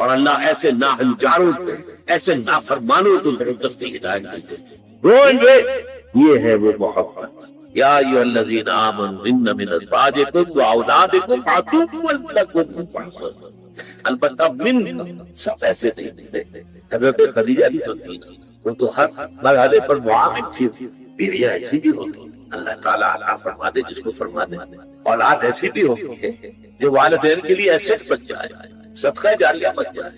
اور اللہ ایسے ناہنجاروں کو، ایسے نافرمانوں کو زبردستی ہدایت دیتے یہ ہے وہ محبت۔ یا ایھا الذین آمنوا ان من ازواجکم واولادکم عدوا لکم فاحذروہم۔ البتہ من سب ایسے نہیں تھے، حضرت خدیجہ بھی تو تھی، وہ تو ہر مرحلے پر معاون تھی، بیویاں ایسی بھی ہوتی ہیں، اللہ تعالیٰ عطا فرما دے جس کو فرما دے، اولاد ایسی بھی ہوتی ہے جو والدین کے لیے ایسٹ بن جائے، صدقہ جاریہ بن جائے۔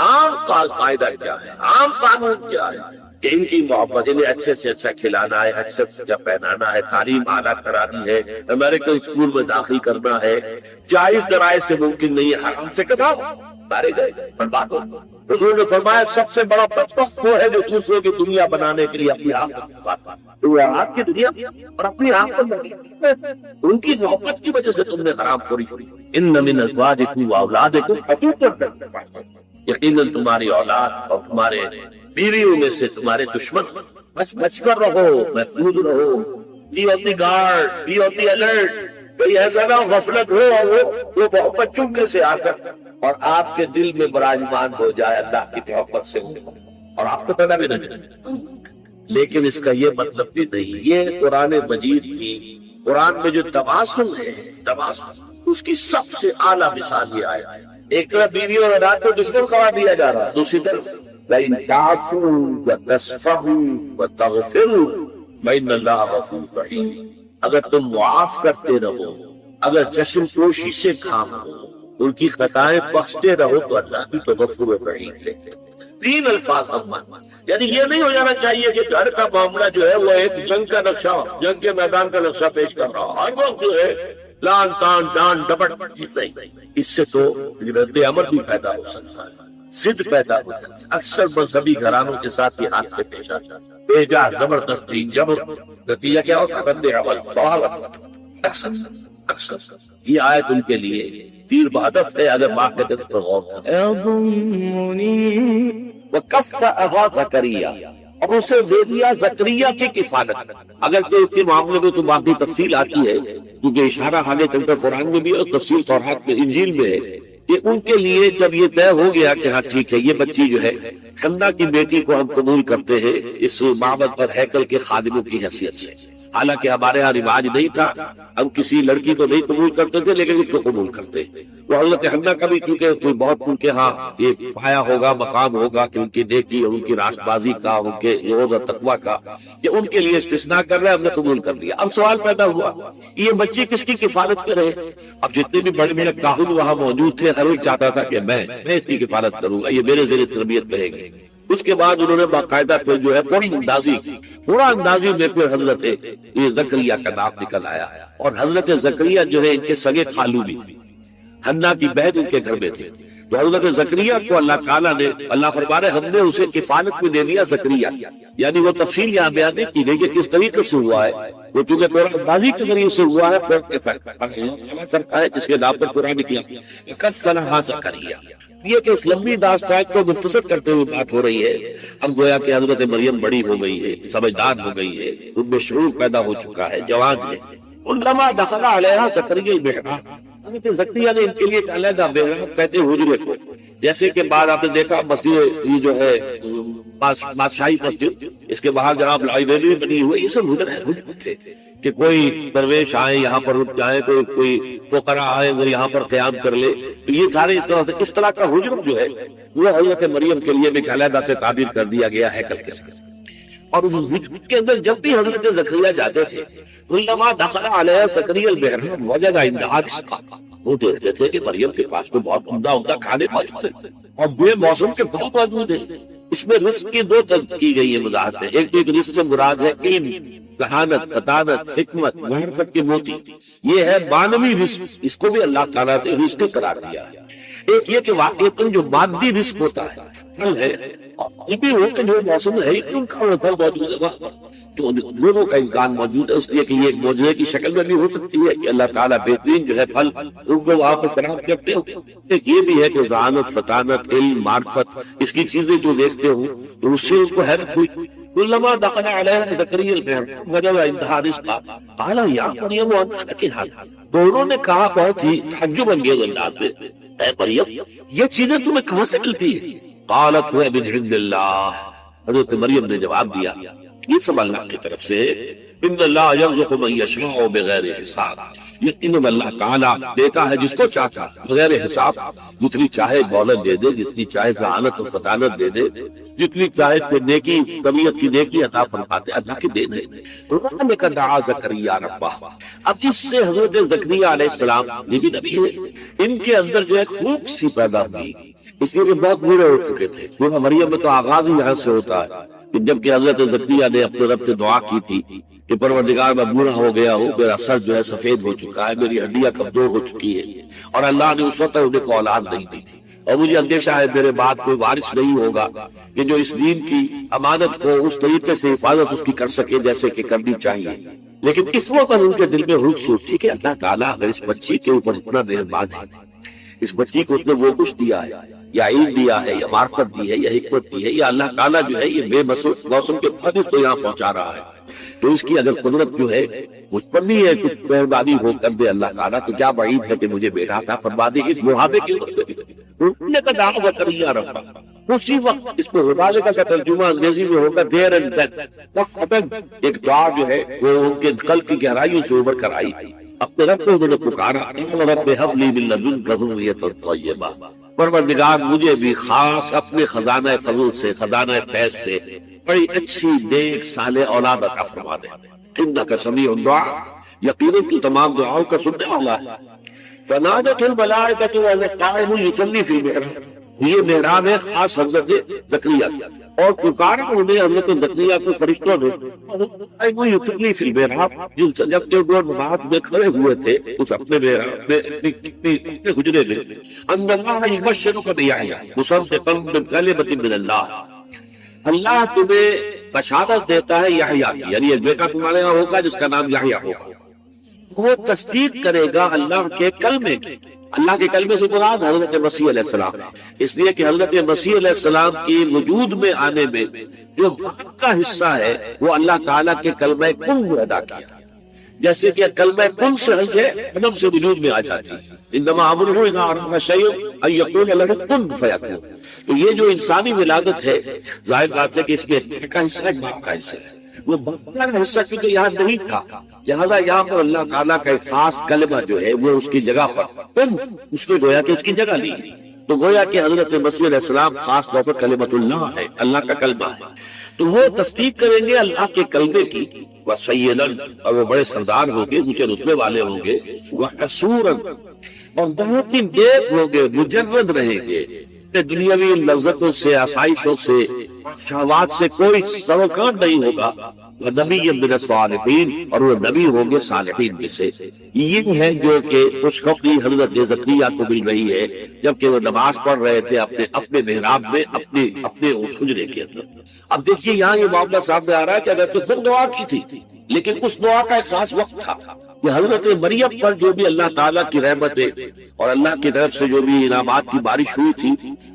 عام قاعدہ کیا ہے، عام قانون کیا ہے کہ ان کی محبت، انہیں اچھے سے اچھا کھلانا ہے، اچھے سے اچھا پہنانا ہے، تعلیم اعلیٰ کرانی ہے، امریکن اسکول میں داخل کرنا ہے، جائز ذرائع سے ممکن نہیں ہے، حرام سے کٹاؤ، مارے گئے، برباد ہو۔ حضور نے فرمایا سب سے بڑا بدبخت وہ ہے جو دوسروں کی دنیا بنانے کے لیے اپنی آنکھ کو چھپاتا ہے۔ تو آپ کی دنیا اور اپنی آنکھ کو لگی، ان کی محبت کی وجہ سے تم نے حرام خوری کی۔ ان من ازواجکم واولادکم عدوا لکم فاحذروہم، یقیناً تمہاری اولاد اور تمہارے بیویوں میں سے تمہارے دشمن، بچ کر رہو، محفوظ رہو، be on the guard, be on the alert, کوئی ایسا نہ غفلت ہو اور وہ محبت چپکے سے آ کر اور آپ کے دل میں براجمان ہو جائے اللہ کی محبت سے اور آپ کو پتہ بھی نہ چلے۔ لیکن اس کا یہ مطلب بھی نہیں، یہ قرآن مجید کی، قرآن میں جو تباسم ہے، تباسم اس کی سب سے اعلیٰ مثال یہ آیت ہے۔ ایک طرف بیوی اور اولاد کو دشمن قرار دیا جا رہا ہے، دوسری طرف لَإِن تَعْفُوا وَتَصْفَحُوا وَتَغْفِرُوا فَإِنَّ اللَّهَ غَفُورٌ رَحِيمٌ۔ اگر تم معاف کرتے رہو، اگر چشم پوشی سے کام ہو، ان کی خطائیں بخشتے رہو تو اللہ بھی تو غفور رحیم ہے۔ تین الفاظ ہم مان، یعنی یہ نہیں ہو جانا چاہیے کہ گھر کا معاملہ جو ہے وہ ایک جنگ کا نقشہ، جنگ کے میدان کا نقشہ پیش کر رہا ہر وقت جو ہے لان تان ڈان ڈپٹ، نہیں، اس سے تو رد عمل بھی پیدا ہو سکتا ہے، ضد پیدا ہو سکتا ہے۔ اکثر مذہبی گھرانوں کے ساتھ یہ حادثے پیش آتے ہیں، بیجا زبردستی جبر، نتیجہ کیا ہوتا ہے؟ رد عمل، بغاوت۔ اکثر یہ آیت ان کے لیے تیر بہدف ہے اگر واقعات پر غور کریں۔ وَكَفَّ أَبَا زَكَرِيَّا، اور اسے دے دیا زکریا کی کفالت، اگرچہ اس کے معاملے میں تو باقی تفصیل آتی ہے کیونکہ اشارہ آگے چل کر قرآن میں بھی اور تفصیل تورات میں انجیل میں ہے کہ ان کے لیے جب یہ طے ہو گیا کہ ہاں ٹھیک ہے یہ بچی جو ہے حنا کی بیٹی کو ہم قبول کرتے ہیں اس معبد اور ہیکل کے خادموں کی حیثیت سے، حالانکہ ہمارے ہاں رواج نہیں تھا، ہم کسی لڑکی کو نہیں قبول کرتے تھے لیکن اس کو قبول کرتے۔ وہ حضرت حنا کا بھی کیونکہ کوئی بہت ان کے ہاں یہ پایا ہوگا، مقام ہوگا کہ ان کی نیکی اور ان کی راست بازی کا، ان کے زہد اور تقویٰ کا، کہ ان کے لیے استثناء کر رہے ہیں، ہم نے قبول کر لیا۔ اب سوال پیدا ہوا یہ بچی کس کی کفالت کرے؟ اب جتنے بھی بڑے بڑے کاہن وہاں موجود تھے ہر ایک چاہتا تھا کہ میں اس کی کفالت کروں گا، یہ میرے زیر تربیت رہے گی۔ اس کے بعد انہوں نے باقاعدہ پھر جو ہے قرآن اندازی میں پھر حضرت یہ زکریہ کا نام نکل آیا، اور حضرت زکریہ جو ہے ان کے سگے خالو بھی تھی، حنا کی بہن ان کے گھر میں تھی، تو حضرت زکریہ کو اللہ تعالیٰ نے، اللہ فرما رہے ہم نے اسے کفالت میں دے دیا زکریہ، یعنی وہ تفصیل یہاں بیان نہیں کی گئی کہ کس طریقے سے ہوا ہے، وہ چونکہ قرآن اندازی کے ذریعے سے ہوا ہے، کرتا ہے جس کے نام پر قرآن نکلا کسلھا زکریہ۔ یہ کہ اس لمبی داستان کو مختصر کرتے ہوئے بات ہو رہی ہے، اب گویا کہ حضرت مریم بڑی ہو گئی ہے، سمجھدار ہو گئی ہے، ان میں شعور پیدا ہو چکا ہے، جوان ہے۔ علماء دخل علیہا زکریا المحراب، حضرت زکریا نے ان کے لیے ایک علیحدہ محراب کہتے ہیں حجرے کو، جیسے کہ بعد آپ نے دیکھا مسجد یہ جو ہے بادشاہی مسجد، اس کے باہر جناب لائبریری بنی ہوئی، یہ سب حجرے تھے کہ کوئی درویش آئے یہاں پر رک جائے، کوئی فقراء آئے وہ یہاں پر قیام کر لے، تو یہ سارے اس طرح سے اس طرح کا حجرہ جو ہے وہ حضرت مریم کے لیے بھی علیحدہ سے تعبیر کر دیا گیا ہیکل کے ساتھ۔ اور اس حجرے کے اندر جب بھی حضرت زکریا جاتے تھے کلما دخل علیہ زکریا المحراب وجد عندها رزقا، وہ دیکھتے تھے کہ مریم کے پاس تو بہت عمدہ کھانے موجود ہیں اور بے موسم کے پھل موجود ہیں۔ اس میں رزق کی دو طرح کی گئی ہے وضاحتیں، ایک تو ایک رزق سے مراد ہے علم، ذہانت، فطانت، حکمت، معرفت کے موتی، یہ ہے معنوی رزق، اس کو بھی اللہ تعالیٰ نے رزق قرار دیا ہے۔ ایک یہ کہ واقعتاً جو مادی رزق ہوتا ہے پھل ہے، یہ بھی ہو کہ جو موسم ہے ان کا وہ پھل موجود ہے وہاں پر، تو لوگوں کا امکان موجود ہے، اس لیے کہ یہ ایک معجزے کی شکل میں بھی ہو سکتی ہے کہ اللہ تعالیٰ بہترین جو ہے پھل ان کو وہاں پر فراہم کرتے ہو۔ ایک یہ بھی ہے کہ ذہانت، فطانت، علم، معرفت، اس کی چیزیں جو دیکھتے ہوں تو اس سے ان کو حیرت ہوئی كلما دخل عليها زكريا الباب وجد عندها رزقا قال يا مريم وانت هذا. دونوں نے کہا بہت ہی تعجب انگیز انداز میں، اے مریم یہ چیزیں تمہیں کہاں سے ملتی ہیں؟ قالت هو من عند اللہ. حضرت مریم نے جواب دیا یہ سب اللہ کی طرف سے. ان اللہ یرزق من یشاء بغیر حساب. یقیناً اللہ تعالیٰ دیتا ہے جس کو چاہتا بغیر حساب. جتنی چاہے دولت دے دے، جتنی چاہے ذہانت و فطانت دے دے، جتنی چاہے نیکی طبیعت کی نیکی عطا فرماتے، اللہ کی دین ہے. ربنا دعا زکریا ربہ. اب اس سے حضرت زکریا علیہ السلام یہ بھی نبی ہے، ان کے اندر جو ایک خوب سی پیدا ہوئی، اس لیے بہت بوڑھے ہو چکے تھے. سورہ مریم میں تو آغاز ہی یہاں سے ہوتا ہے کہ جبکہ حضرت زکریا نے اپنے رب سے دعا کی تھی کہ پروردگار میں بوڑھا ہو گیا ہوں، میرا سر جو ہے سفید ہو چکا ہے، میری ہڈیاں کمزور ہو چکی ہے، اور اللہ نے اس وقت انہیں کو اولاد نہیں دی تھی، اور مجھے اندیشہ ہے میرے بعد کوئی وارث نہیں ہوگا کہ جو اس دین کی امانت کو اس طریقے سے حفاظت اس کی کر سکے جیسے کہ کرنی چاہیے. لیکن اس وقت ان کے دل میں روح سے اٹھی کہ اللہ تعالیٰ اگر اس بچی کے اوپر اتنا مہربان ہے، اس بچی کو اس نے وہ کچھ دیا ہے، یا علم دیا ہے، یا معرفت دی ہے، یا حکمت دی ہے، یا اللہ تعالیٰ جو ہے یہ بے موسم کے پھل اس کو یہاں پہنچا رہا ہے، تو اس کی اگر قدرت جو ہے مجھ پر نہیں ہے کچھ مہربانی ہو کر دے اللہ تعالیٰ، تو کیا بعید ہے کہ مجھے بیٹا عطا فرما دے اس بڑھاپے کی وقت نے کا دعا زکریا ربہ. اسی وقت اس کو غبالے کا ترجمہ انگریزی میں ہوگا دیر اینڈ دین. ایک دعا جو ہے وہ ان کے قلب کی گہرائیوں سے ابھر کر آئی. اپنے رب کو انہوں نے پکارا رب ہب لی من لدنک ذریۃ طیبہ. پروردگار مجھے بھی خاص اپنے خزانہ فضل سے، خزانہ فیض سے بڑی اچھی نیک صالح اولاد عطا فرما دے. انک سمیع الدعاء، یقیناً تو تمام دعاؤں کا سننے والا ہے. فنادت الملائکۃ وهو قائم یصلی فی المحراب. یہ محراب ہے خاص حضرت زکریا کی، اور پکارا انہیں حضرت زکریا کو فرشتوں نے قائم یصلی فی المحراب. جب کہ وہ نماز میں کھڑے ہوئے تھے اس اپنے محراب میں اپنے حجرے میں، ان اللہ یبشرک بیحییٰ مصدقا بکلمۃ من اللہ. اللہ تمہیں بشارت دیتا ہے یحییٰ کی، یعنی ایک بیٹا تمہارے یہاں ہوگا جس کا نام یحییٰ ہوگا. وہ تصدیق کرے گا اللہ کے کلمے کی. اللہ کے کلمے سے مراد حضرت مسیح علیہ السلام، اس لیے کہ حضرت مسیح علیہ السلام کی وجود میں آنے میں جو بات کا حصہ ہے وہ اللہ تعالیٰ کے کلمہ کن میں ادا کیا. جیسے کہ کلمہ کن سے عدم سے وجود میں آ جاتی ہے. انما امرہ اذا اراد شیئا ان یقول له کن فیکون. تو یہ جو انسانی ولادت ہے ظاہر بات ہے کہ اس میں ایک کا حصہ ہے، باپ کا حصہ ہے. وہ باپ کا حصہ کیونکہ یہاں نہیں تھا، لہذا یہاں پر اللہ تعالیٰ کا ایک خاص کلمہ جو ہے وہ اس کی جگہ پر کن، اس میں گویا کہ اس کی جگہ لی. تو گویا کہ حضرت مسیح علیہ السلام خاص طور پر کلمۃ اللہ ہے، اللہ کا کلمہ ہے. تو وہ تصدیق کریں گے اللہ کے کلمے کی. وَسَيِّدًا، اور وہ بڑے سردار ہوں گے، اونچے رتبے والے ہوں گے. وَحَسُورًا، اور بہت ہی نیک ہوں گے، مجرد رہیں گے، دنیاوی لذتوں سے، آسائشوں سے، شہوات سے کوئی سروکار نہیں ہوگا. نبی من الصالحین، اور وہ نبی ہوں گے صالحین میں سے. یہ ہے جو کہ خوشخبری حضرت زکریا کو مل رہی ہے جبکہ وہ نماز پڑھ رہے تھے اپنے محراب میں، اپنے حجرے کے اندر. اب دیکھیے یہاں یہ معاملہ سامنے آ رہا ہے کہ اگر تو خود دعا کی تھی، لیکن اس دعا کا ایک خاص وقت تھا کہ حضرت مریم پر جو بھی اللہ تعالیٰ کی رحمتیں اور اللہ کی طرف سے جو بھی انعامات کی بارش ہوئی تھی،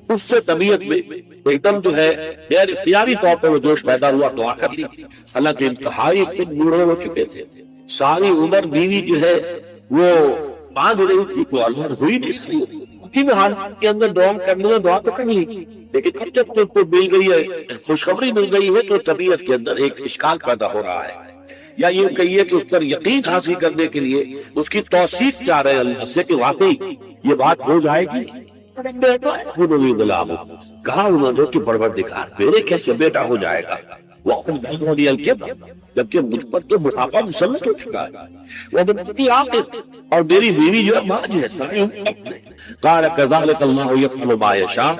اس سے طبیعت میں ایک دم جو ہے غیر اختیاری طور پر وہ جوش پیدا ہوا، دعا کر لی. حالانکہ انتہائی خود بوڑھے ہو چکے تھے، ساری عمر بیوی جو ہے وہ باندھ رہی تھی، کوئی اولاد ہوئی نہیں سکتی. اسی میں حال کے اندر دعا کرنے میں دعا تو کر لی، لیکن اب جب تو مل گئی ہے، خوشخبری مل گئی ہے، تو طبیعت کے اندر ایک اشکال پیدا ہو رہا ہے. یا یہ کہیے کہ اس پر یقین حاصل کرنے کے لیے اس کی توثیق چاہ رہے ہیں اللہ سے کہ واقعی یہ بات ہو جائے گی. کہا انہوں نے کہ پروردگار میرے کیسے بیٹا ہو جائے گا، جبکہ مجھ پر تو بڑھاپا مسلط ہو چکا ہے، اور میری بیوی جو ہے ماں جو ہے. قال كذلك الله يفعل ما يشاء.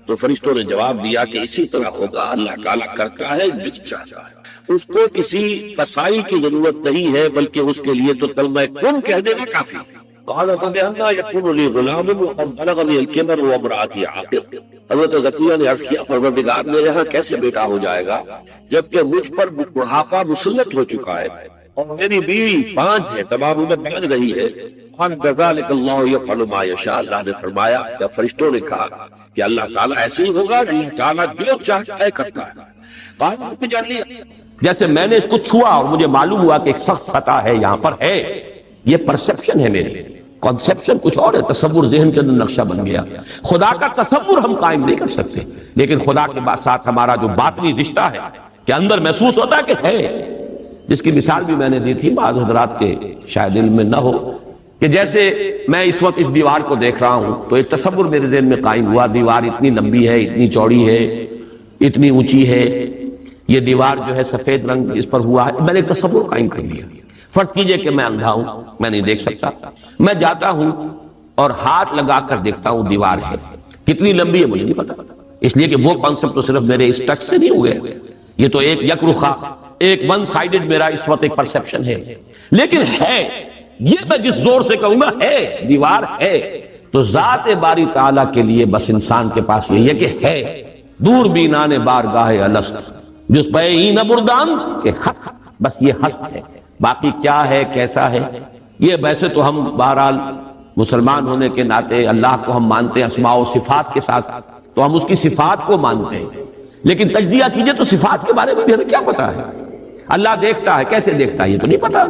تو فرشتوں نے جواب دیا کہ اسی طرح ہوگا، اللہ تعالیٰ کرتا ہے جو چاہتا ہے، اس کو کسی وسائل کی ضرورت نہیں ہے، بلکہ اس کے لیے تو کلمہ کن کہہ دینا کافی. قال فبأنى يكون لي غلام وقد بلغني الكبر وامرأتي عاقر. حضرت زکریا نے عرض کیا پروردگار میرے ہاں کیسے بیٹا ہو جائے گا جبکہ مجھ پر بڑھاپا مسلط ہو چکا ہے اور میری بیوی بانجھ ہے، تمام عمر بانجھ رہی ہے. كذلك الله يفعل ما يشاء. اللہ نے فرمایا، جب فرشتوں نے کہا کہ اللہ تعالیٰ ایسے ہی ہوگا، اللہ تعالیٰ جو چاہتا ہے کرتا ہے. قائم پہ جان لیا، جیسے میں نے اس کو چھوا اور مجھے معلوم ہوا کہ ایک سخت سطح ہے یہاں پر ہے، یہ پرسپشن ہے میری، کنسپشن کچھ اور ہے، تصور ذہن کے اندر نقشہ بن گیا۔ خدا کا تصور ہم قائم نہیں کر سکتے، لیکن خدا کے ساتھ ہمارا جو باطنی رشتہ ہے کہ اندر محسوس ہوتا ہے کہ ہے، جس کی مثال بھی میں نے دی تھی، بعض حضرات کے شاید علم میں نہ ہو، کہ جیسے میں اس وقت اس دیوار کو دیکھ رہا ہوں تو ایک تصور میرے ذہن میں قائم ہوا، دیوار اتنی لمبی ہے، اتنی چوڑی ہے، اتنی اونچی ہے، یہ دیوار جو ہے سفید رنگ اس پر ہوا ہے، میں نے ایک تصور قائم کر لیا۔ فرض کیجئے کہ میں اندھا ہوں، میں نہیں دیکھ سکتا، میں جاتا ہوں اور ہاتھ لگا کر دیکھتا ہوں دیوار ہے، کتنی لمبی ہے مجھے نہیں پتا، اس لیے کہ وہ کانسیپٹ تو صرف میرے اس ٹچ سے نہیں ہوئے، یہ تو ایک یک رخا، ایک ون سائیڈڈ میرا اس وقت ایک پرسپشن ہے، لیکن ہے، یہ میں جس زور سے کہوں گا ہے، دیوار ہے، تو ذات باری تعالیٰ کے لیے بس انسان کے پاس یہ ہے کہ ہے، دور بینان بارگاہ الست جس پہ این بردان کے حق، بس یہ ہست ہے، باقی کیا ہے کیسا ہے یہ ویسے تو ہم بہرحال مسلمان ہونے کے ناطے اللہ کو ہم مانتے ہیں اسماء و صفات کے ساتھ، تو ہم اس کی صفات کو مانتے ہیں، لیکن تجزیہ کیجئے تو صفات کے بارے میں بھی ہمیں کیا پتا ہے؟ اللہ دیکھتا ہے، کیسے دیکھتا ہے یہ تو نہیں پتا،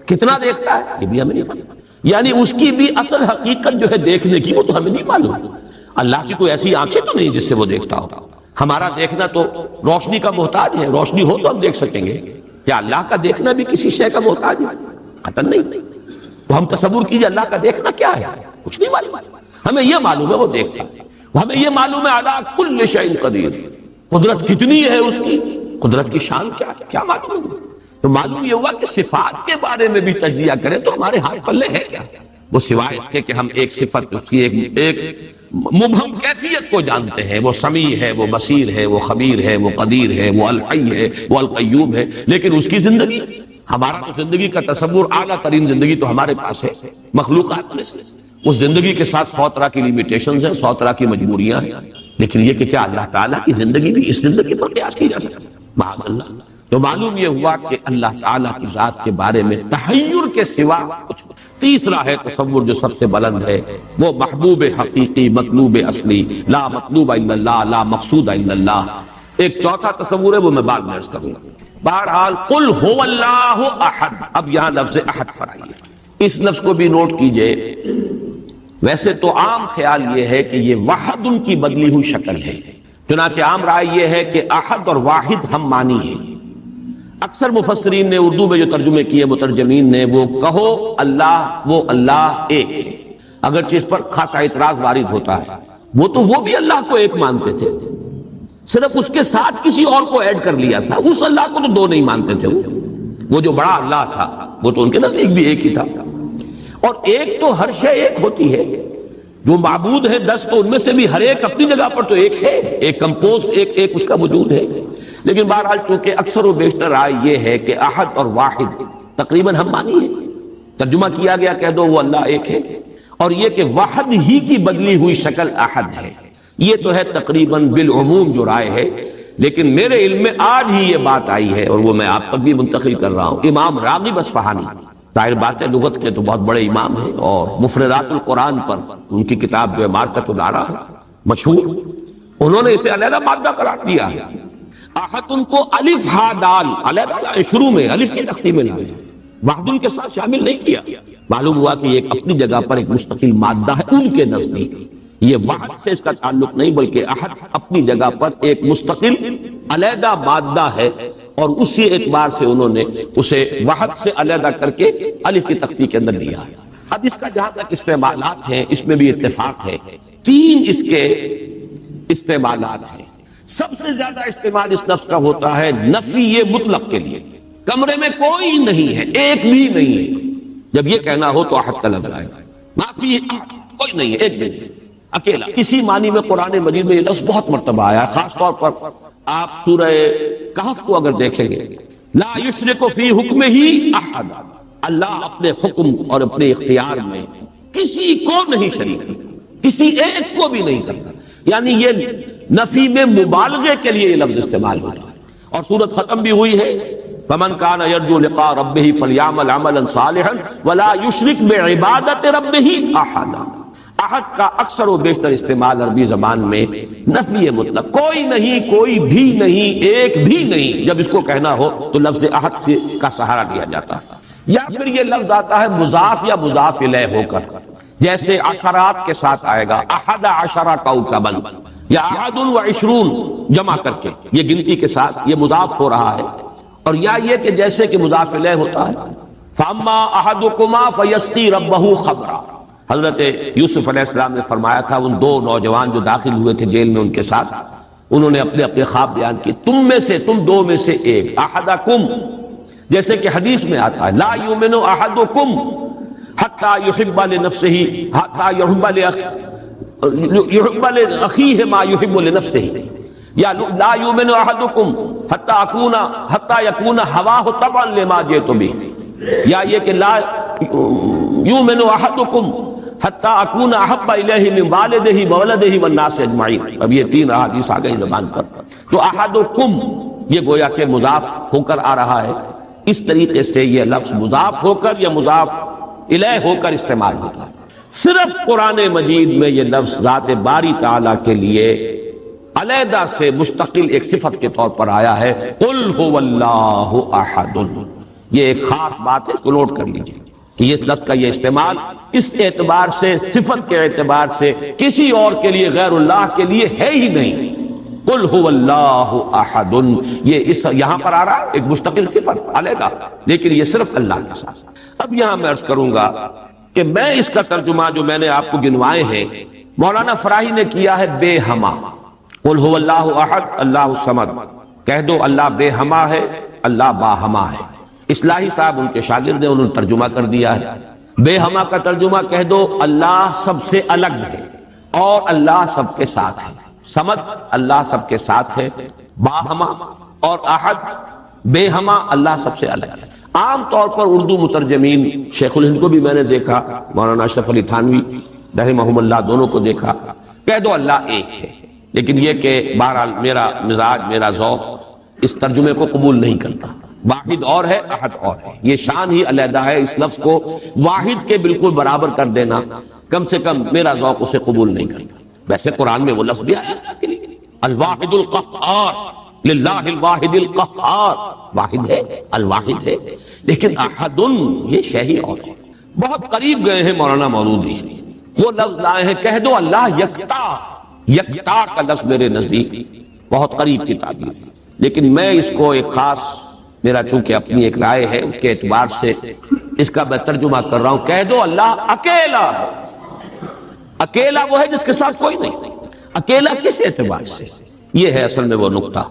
کتنا دیکھتا ہے یہ بھی ہمیں نہیں پتا، یعنی اس کی بھی اصل حقیقت جو ہے دیکھنے کی وہ تو ہمیں نہیں معلوم۔ اللہ کی کوئی ایسی آنکھیں تو نہیں جس سے وہ دیکھتا ہو، ہمارا دیکھنا تو روشنی کا محتاج ہے، روشنی ہو تو ہم دیکھ سکیں گے، کیا اللہ کا دیکھنا بھی کسی شے کا محتاج ہے؟ قطعاً نہیں۔ تو ہم تصور کیجئے اللہ کا دیکھنا کیا ہے، کچھ نہیں معلوم، ہمیں یہ معلوم ہے وہ دیکھتا ہے، ہمیں یہ معلوم ہے علی کل شیء قدیر، قدرت کتنی ہے اس کی، قدرت کی شان کیا ہے، کیا معلوم ہے؟ تو معلوم یہ ہوا کہ صفات کے بارے میں بھی تجزیہ کریں تو ہمارے ہاتھ پلے ہے کیا، وہ سوائے اس کے کہ ہم ایک صفت اس کی ایک مبہم کیفیت کو جانتے ہیں، وہ سمیع ہے، وہ بصیر ہے، وہ خبیر ہے، وہ قدیر ہے، وہ الحی ہے، وہ القیوم ہے، لیکن اس کی زندگی، ہمارا تو زندگی کا تصور اعلیٰ ترین زندگی تو ہمارے پاس ہے مخلوقات میں سے، اس زندگی کے ساتھ 100 طرح کی لیمیٹیشنز ہیں، 100 طرح کی مجبوریاں ہیں، لیکن یہ کہ کیا اللہ تعالیٰ کی زندگی بھی اس زندگی پر قیاس کی جا سکتی ہے؟ معاذ اللہ۔ تو معلوم یہ ہوا کہ اللہ تعالیٰ کی ذات کے بارے میں تحیر کے سوا کچھ۔ تیسرا ہے تصور جو سب سے بلند ہے، وہ محبوب حقیقی، مطلوب اصلی، لا مطلوب الا اللہ، لا مقصود الا اللہ۔ ایک چوتھا تصور ہے وہ میں بعد میں عرض کروں گا۔ بہرحال قل هو اللہ احد، اب یہاں لفظ احد پر آئیے، اس لفظ کو بھی نوٹ کیجئے۔ ویسے تو عام خیال یہ ہے کہ یہ واحد ان کی بدلی ہوئی شکل ہے، چنانچہ عام رائے یہ ہے کہ احد اور واحد ہم مانی ہیں۔ اکثر مفسرین نے اردو میں جو ترجمے کیے مترجمین نے، وہ کہو اللہ، وہ اللہ ایک ہے، اگرچہ اس پر خاصا اعتراض وارد ہوتا ہے، وہ تو وہ بھی اللہ کو ایک مانتے تھے، صرف اس کے ساتھ کسی اور کو ایڈ کر لیا تھا، اس اللہ کو تو دو نہیں مانتے تھے، وہ جو بڑا اللہ تھا وہ تو ان کے نزدیک بھی ایک ہی تھا، اور ایک تو ہر شے ایک ہوتی ہے، جو معبود ہے 10 تو ان میں سے بھی ہر ایک اپنی جگہ پر تو ایک ہے، ایک کمپوز ایک اس کا وجود ہے، لیکن بہرحال چونکہ اکثر و بیشتر رائے یہ ہے کہ احد اور واحد تقریباً ہم مانی ہے، ترجمہ کیا گیا کہہ دو وہ اللہ ایک ہے، اور یہ کہ واحد ہی کی بدلی ہوئی شکل احد ہے، یہ تو ہے تقریباً بالعموم جو رائے ہے، لیکن میرے علم میں آج ہی یہ بات آئی ہے اور وہ میں آپ تک بھی منتقل کر رہا ہوں۔ امام راغب اصفہانی، ظاہر بات ہے لغت کے تو بہت بڑے امام ہیں، اور مفردات القرآن پر ان کی کتاب جو ہے معرکۃ الآراء مشہور، انہوں نے اسے علیحدہ مادہ قرار دیا ہے۔ احد ان کو الف ہا دال علیحدہ شروع میں الف کی تختی میں لائے، واحد ان کے ساتھ شامل نہیں کیا، معلوم ہوا کہ یہ ایک اپنی جگہ پر ایک مستقل مادہ ہے ان کے نزدیک، یہ واحد سے اس کا تعلق نہیں بلکہ احد اپنی جگہ پر ایک مستقل علیحدہ مادہ ہے، اور اسی اعتبار سے انہوں نے اسے واحد سے علیحدہ کر کے الف کی تختی کے اندر لیا ہے۔ اب اس کا جہاں تک استعمالات ہیں اس میں بھی اتفاق ہے، 3 اس کے استعمالات ہیں۔ سب سے زیادہ استعمال اس لفظ کا ہوتا ہے نفی مطلق کے لیے، کمرے میں کوئی نہیں ہے، ایک بھی نہیں ہے، جب یہ کہنا ہو تو احد کا لفظ آئے گا، نافی کوئی نہیں ہے، ایک بھی نہیں، اکیلا۔ اسی معنی میں قرآن مجید میں یہ لفظ بہت مرتبہ آیا ہے، خاص طور پر آپ سورہ کہف کو اگر دیکھیں گے، لا یشرک فی حکمہ احد، اللہ اپنے حکم اور اپنے اختیار میں کسی کو نہیں شریک، کسی ایک کو بھی نہیں کرتا، یعنی یہ نفی میں مبالغے کے لیے یہ لفظ استعمال ہوتا ہے، اور سورت ختم بھی ہوئی ہے فمن کان یرجو لقاء ربہ فلیعمل عملا صالحا ولا یشرک بعبادت ربہ احدا۔ احد کا اکثر و بیشتر استعمال عربی زبان میں نفی مطلق، کوئی نہیں، کوئی بھی نہیں، ایک بھی نہیں، جب اس کو کہنا ہو تو لفظ احد کا سہارا لیا جاتا ہے۔ یا پھر یہ لفظ آتا ہے مضاف یا مضاف الیہ ہو کر، جیسے عشرات کے ساتھ آئے گا، احد عشرہ کوكبا، یا احد و عشرون جمع کر کے، یہ گنتی کے ساتھ یہ مضاف ہو رہا ہے۔ اور یا یہ کہ جیسے کہ مضاف الیہ ہوتا ہے، فاما احدکما فیسقی ربہ خمرا، حضرت یوسف علیہ السلام نے فرمایا تھا ان دو نوجوان جو داخل ہوئے تھے جیل میں ان کے ساتھ، انہوں نے اپنے اپنے خواب بیان کیے، تم میں سے، تم دو میں سے ایک، احدکم، جیسے کہ حدیث میں آتا ہے لا یؤمن احدکم حتی یحب لنفسہ، حتی یحب لاخیہ ما یحب لنفسہ، یا لا یؤمن احدکم حتی یکون ہواہ طبعا لما جئت بہ، یا یہ کہ لا یؤمن احدکم حتی اکون احب الیہ من والدہ وولدہ والناس اجمعین۔ اب یہ تین احادیث آ گئی زبان پر، تو احدکم یہ گویا کہ مضاف ہو کر آ رہا ہے، اس طریقے سے یہ لفظ مضاف ہو کر یا مضاف الیہ ہو کر استعمال ہوتا ہے۔ صرف قرآن مجید میں یہ لفظ ذات باری تعالیٰ کے لیے علیحدہ سے مستقل ایک صفت کے طور پر آیا ہے، قل هو اللہ احد۔ یہ ایک خاص بات ہے، اس کو نوٹ کر لیجیے کہ یہ لفظ کا یہ استعمال اس اعتبار سے، صفت کے اعتبار سے کسی اور کے لیے غیر اللہ کے لیے ہے ہی نہیں۔ قل هو اللہ احد، یہ اس یہاں پر آ رہا ہے ایک مستقل صفت علیحدہ، لیکن یہ صرف اللہ کے ساتھ۔ اب یہاں میں عرض کروں گا کہ میں اس کا ترجمہ جو میں نے آپ کو گنوائے ہیں مولانا فراہی نے کیا ہے بے ہما۔ قل هو اللہ احد اللہ الصمد، کہہ دو اللہ بے ہما ہے، اللہ باہما ہے۔ اصلاحی صاحب ان کے شاگرد ہیں، انہوں نے ترجمہ کر دیا ہے بے ہما کا ترجمہ کہہ دو اللہ سب سے الگ ہے اور اللہ سب کے ساتھ ہے۔ صمد اللہ سب کے ساتھ ہے، باہما اور احد بے ہما اللہ سب سے الگ ہے۔ عام طور پر اردو مترجمین، شیخ الہند کو بھی میں نے دیکھا، مولانا اشرف علی تھانوی رحمہم اللہ دونوں کو دیکھا، کہہ دو اللہ ایک ہے، لیکن یہ کہ بہرحال میرا مزاج، میرا ذوق اس ترجمے کو قبول نہیں کرتا۔ واحد اور ہے، احد اور ہے، یہ شان ہی علیحدہ ہے، اس لفظ کو واحد کے بالکل برابر کر دینا کم سے کم میرا ذوق اسے قبول نہیں کرتا۔ ویسے قرآن میں وہ لفظ بھی آیا الواحد القہار، للہ الواحد القہار، واحد ہے، الواحد ہے، لیکن احد یہ شے ہی اور ہے۔ بہت قریب گئے ہیں مولانا مودودی، وہ لفظ لائے ہیں کہہ دو اللہ یکتا۔ یکتا کا لفظ میرے نزدیک بہت قریب کی تعبیر، لیکن میں اس کو ایک خاص، میرا چونکہ اپنی ایک رائے ہے اس کے اعتبار سے اس کا میں ترجمہ کر رہا ہوں، کہہ دو اللہ اکیلا ہے۔ اکیلا وہ ہے جس کے ساتھ کوئی نہیں۔ اکیلا کس اعتبار سے؟ یہ ہے اصل میں وہ نقطہ۔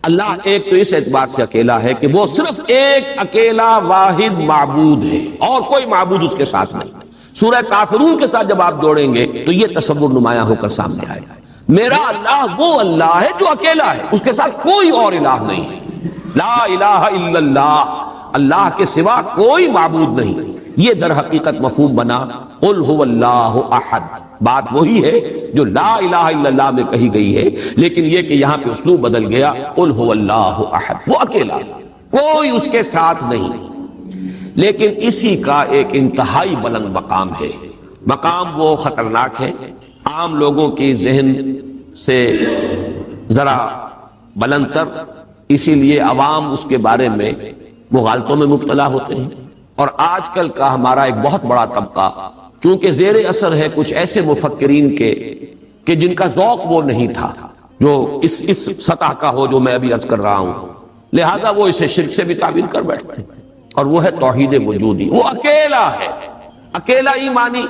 اللہ ایک تو اس اعتبار سے اکیلا ہے کہ وہ صرف ایک اکیلا واحد معبود ہے اور کوئی معبود اس کے ساتھ نہیں۔ سورہ کافرون کے ساتھ جب آپ جوڑیں گے تو یہ تصور نمایاں ہو کر سامنے آئے گا۔ میرا اللہ وہ اللہ ہے جو اکیلا ہے، اس کے ساتھ کوئی اور الہ نہیں ہے۔ لا الہ الا اللہ، اللہ کے سوا کوئی معبود نہیں۔ یہ در حقیقت مفہوم بنا قل هو اللہ احد، بات وہی ہے جو لا الہ الا اللہ میں کہی گئی ہے، لیکن یہ کہ یہاں پہ اسلوب بدل گیا، قل هو اللہ احد، وہ اکیلا، کوئی اس کے ساتھ نہیں۔ لیکن اسی کا ایک انتہائی بلند مقام ہے، مقام وہ خطرناک ہے، عام لوگوں کی ذہن سے ذرا بلند تر، اسی لیے عوام اس کے بارے میں مغالطوں میں مبتلا ہوتے ہیں۔ اور آج کل کا ہمارا ایک بہت بڑا طبقہ چونکہ زیر اثر ہے کچھ ایسے مفکرین کے کہ جن کا ذوق وہ نہیں تھا جو اس سطح کا ہو جو میں ابھی عرض کر رہا ہوں، لہذا وہ اسے شرک سے بھی تعبیر کر بیٹھتے ہیں، اور وہ ہے توحید وجودی۔ وہ اکیلا ہے، اکیلا ہی مانی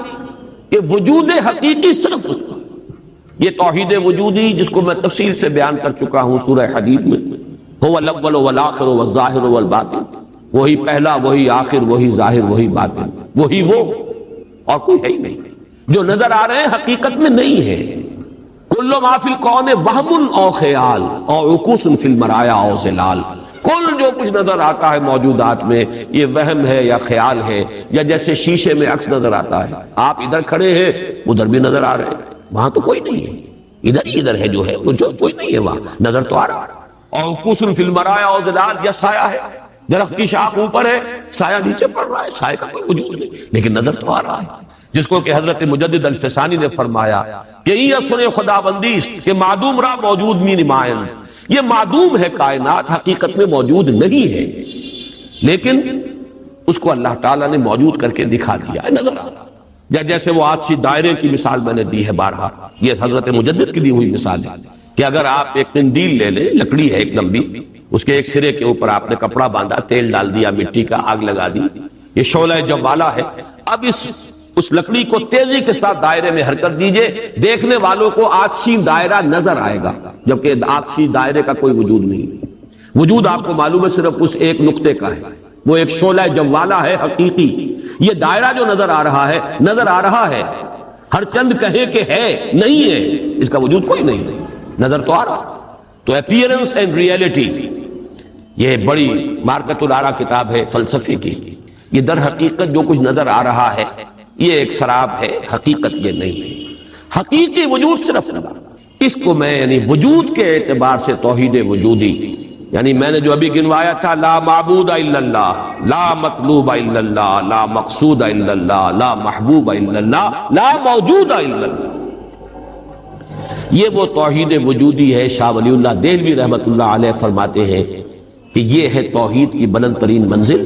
کہ وجود حقیقی صرف اس کا۔ یہ توحید وجودی جس کو میں تفصیل سے بیان کر چکا ہوں سورہ حدید میں، هو الاول والآخر والظاہر والباطن، وہی پہلا، وہی آخر، وہی ظاہر، وہی باطن، وہی وہ، اور کوئی ہے ہی نہیں۔ جو نظر آ رہے ہیں حقیقت میں نہیں ہے۔ کل ما فی الکون وہم او خیال او عکوس فی المرایا او ظلال، کل جو کچھ نظر آتا ہے موجودات میں یہ وہم ہے یا خیال ہے، یا جیسے شیشے میں عکس نظر آتا ہے، آپ ادھر کھڑے ہیں ادھر بھی نظر آ رہے ہیں، وہاں تو کوئی نہیں ہے، ادھر ہی ادھر ہے جو ہے، جو کوئی نہیں ہے وہاں نظر تو آ رہا ہے۔ اور عکوس فی المرایا او ظلال، یا سایہ ہے، درخت کی شاخ اوپر ہے، سایہ نیچے پڑ رہا ہے، سایہ کا کوئی وجود نہیں، لیکن نظر تو آ رہا ہے۔ جس کو کہ حضرت مجدد الفسانی نے فرمایا کہ یہ سنے خدا بندی کہ معدوم را موجود می نمائند، یہ معدوم ہے کائنات، حقیقت میں موجود نہیں ہے، لیکن اس کو اللہ تعالیٰ نے موجود کر کے دکھا دیا ہے، نظر آ رہا۔ یا جیسے وہ آتشی دائرے کی مثال میں نے دی ہے بارہا، یہ حضرت مجدد کی دی ہوئی مثال ہے کہ اگر آپ ایک قندیل لے لیں، لکڑی ہے ایک لمبی، اس کے ایک سرے کے اوپر آپ نے کپڑا باندھا، تیل ڈال دیا، مٹی کا آگ لگا دی، یہ شعلہ جوالا ہے، اب اس لکڑی کو تیزی کے ساتھ دائرے میں حرکت دیجئے، دیکھنے والوں کو آتشی دائرہ نظر آئے گا، جبکہ آتشی دائرے کا کوئی وجود نہیں، وجود آپ کو معلوم ہے صرف اس ایک نقطے کا ہے، وہ ایک شعلہ جوالا ہے حقیقی۔ یہ دائرہ جو نظر آ رہا ہے، نظر آ رہا ہے، ہر چند کہے کہ ہے، نہیں ہے، اس کا وجود کوئی نہیں، نظر تو آ رہا۔ تو اپیئرنس اینڈ ریئلٹی، یہ بڑی مارکت الآرا کتاب ہے فلسفے کی، یہ در حقیقت جو کچھ نظر آ رہا ہے یہ ایک سراب ہے، حقیقت یہ نہیں ہے، حقیقی وجود صرف اللہ۔ اس کو میں یعنی وجود کے اعتبار سے توحید وجودی، یعنی میں نے جو ابھی گنوایا تھا، لا معبود الا اللہ، لا مطلوب الا اللہ، لا مقصود الا اللہ، لا محبوب الا اللہ، لا موجود الا اللہ، یہ وہ توحید وجودی ہے۔ شاہ ولی اللہ دہلوی رحمت اللہ علیہ فرماتے ہیں کہ یہ ہے توحید کی بلند ترین منزل،